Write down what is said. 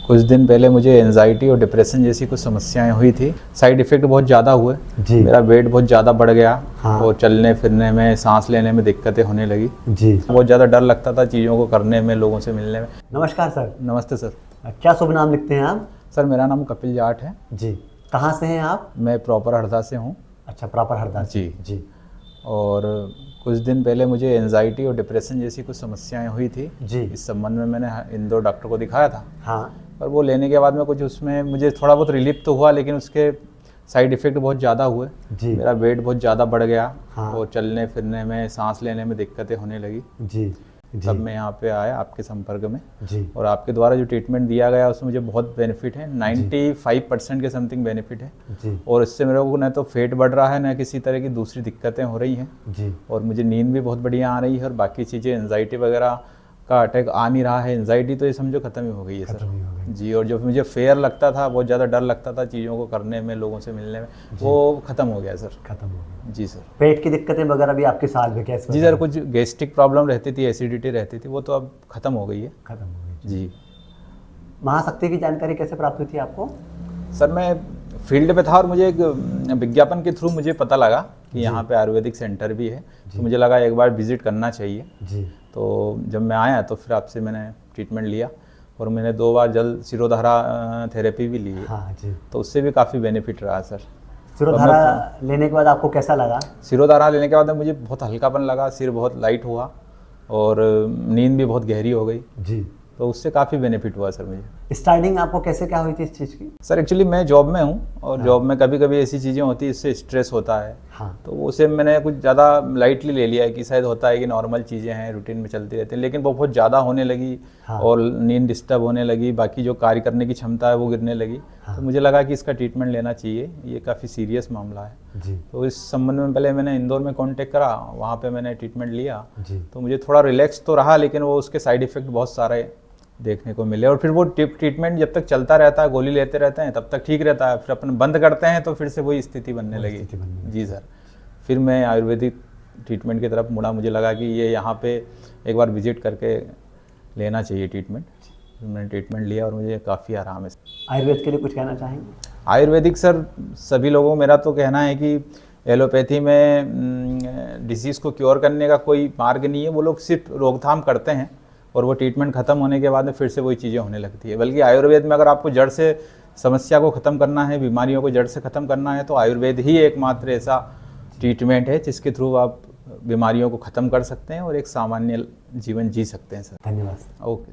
कुछ दिन पहले मुझे एंजाइटी और डिप्रेशन जैसी कुछ समस्याएं हुई थी। साइड इफ़ेक्ट बहुत ज़्यादा हुए जी। मेरा वेट बहुत ज़्यादा बढ़ गया। हाँ। और चलने फिरने में, सांस लेने में दिक्कतें होने लगी जी। बहुत ज़्यादा डर लगता था चीज़ों को करने में, लोगों से मिलने में। नमस्कार सर। नमस्ते सर। क्या शुभ नाम लिखते हैं आप? सर मेरा नाम कपिल जाट है। जी। कहाँ से हैं आप? मैं प्रॉपर हरदा से हूँ। अच्छा, प्रॉपर हरदा से। जी। जी। और कुछ दिन पहले मुझे एंजाइटी और डिप्रेशन जैसी कुछ समस्याएं हुई थी। जी। इस संबंध में मैंने इंदौर डॉक्टर को दिखाया था। हाँ। पर वो लेने के बाद में कुछ उसमें मुझे थोड़ा बहुत रिलीफ तो हुआ, लेकिन उसके साइड इफ़ेक्ट बहुत ज़्यादा हुए। जी। मेरा वेट बहुत ज़्यादा बढ़ गया। हाँ। और चलने फिरने में, सांस लेने में दिक्कतें होने लगी। जी। जी। तब मैं यहाँ पे आया आपके संपर्क में। जी। और आपके द्वारा जो ट्रीटमेंट दिया गया उसमें मुझे बहुत बेनिफिट है। 95% के समथिंग बेनिफिट है। जी। और इससे मेरे को न तो फेट बढ़ रहा है, न किसी तरह की दूसरी दिक्कतें हो रही हैं। जी। और मुझे नींद भी बहुत बढ़िया आ रही है। और बाकी चीज़ें, एंजाइटी वगैरह का अटैक आ नहीं रहा है। एंजाइटी तो ये समझो ख़त्म ही हो गई है सर। खत्म ही हो गई। जी। और जो मुझे फेयर लगता था, बहुत ज़्यादा डर लगता था चीज़ों को करने में, लोगों से मिलने में, वो ख़त्म हो गया सर। खत्म हो गई। जी सर। पेट की दिक्कतें वगैरह भी आपके साथ में कैसे? जी सर, कुछ गैस्ट्रिक प्रॉब्लम रहती थी, एसिडिटी रहती थी, वो तो अब ख़त्म हो गई है। खत्म हो गई। जी। महाशक्ति की जानकारी कैसे प्राप्त हुई थी आपको? सर मैं फील्ड पे था और मुझे एक विज्ञापन के थ्रू मुझे पता लगा कि यहाँ पे आयुर्वेदिक सेंटर भी है। तो मुझे लगा एक बार विजिट करना चाहिए। जी। तो जब मैं आया तो फिर आपसे मैंने ट्रीटमेंट लिया। और मैंने 2 बार जल शिरोधारा थेरेपी भी ली है। हाँ जी। तो उससे भी काफ़ी बेनिफिट रहा सर। शिरोधारा लेने के बाद आपको कैसा लगा? शिरोधारा लेने के बाद मुझे बहुत हल्कापन लगा, सिर बहुत लाइट हुआ और नींद भी बहुत गहरी हो गई। जी। तो उससे काफ़ी बेनिफिट हुआ सर मुझे। स्टार्टिंग आपको कैसे क्या हुई थी इस चीज़ की? सर एक्चुअली मैं जॉब में हूँ और जॉब में कभी कभी ऐसी चीज़ें होती है, इससे स्ट्रेस होता है। हाँ। तो उसे मैंने कुछ ज़्यादा लाइटली ले लिया है कि शायद होता है कि नॉर्मल चीज़ें हैं, रूटीन में चलती रहती हैं, लेकिन वो बहुत ज़्यादा होने लगी। हाँ। और नींद डिस्टर्ब होने लगी, बाकी जो कार्य करने की क्षमता है वो गिरने लगी। हाँ। तो मुझे लगा कि इसका ट्रीटमेंट लेना चाहिए, ये काफ़ी सीरियस मामला है। जी। तो इस संबंध में पहले मैंने इंदौर में कॉन्टेक्ट करा, वहाँ पर मैंने ट्रीटमेंट लिया। जी। तो मुझे थोड़ा रिलैक्स तो रहा, लेकिन वो उसके साइड इफ़ेक्ट बहुत सारे देखने को मिले। और फिर वो ट्रीटमेंट जब तक चलता रहता है, गोली लेते रहते हैं, तब तक ठीक रहता है। फिर अपन बंद करते हैं तो फिर से वही स्थिति बनने लगी। जी सर। फिर मैं आयुर्वेदिक ट्रीटमेंट की तरफ मुड़ा। मुझे लगा कि ये यहाँ पे एक बार विजिट करके लेना चाहिए ट्रीटमेंट। मैंने ट्रीटमेंट लिया और मुझे काफ़ी आराम है। आयुर्वेद के लिए कुछ कहना चाहेंगे? आयुर्वेदिक सर सभी लोगों को मेरा तो कहना है कि एलोपैथी में डिसीज़ को क्योर करने का कोई मार्ग नहीं है। वो लोग सिर्फ रोकथाम करते हैं और वो ट्रीटमेंट ख़त्म होने के बाद में फिर से वही चीज़ें होने लगती है। बल्कि आयुर्वेद में अगर आपको जड़ से समस्या को ख़त्म करना है, बीमारियों को जड़ से ख़त्म करना है, तो आयुर्वेद ही एकमात्र ऐसा ट्रीटमेंट है जिसके थ्रू आप बीमारियों को ख़त्म कर सकते हैं और एक सामान्य जीवन जी सकते हैं सर। धन्यवाद। ओके।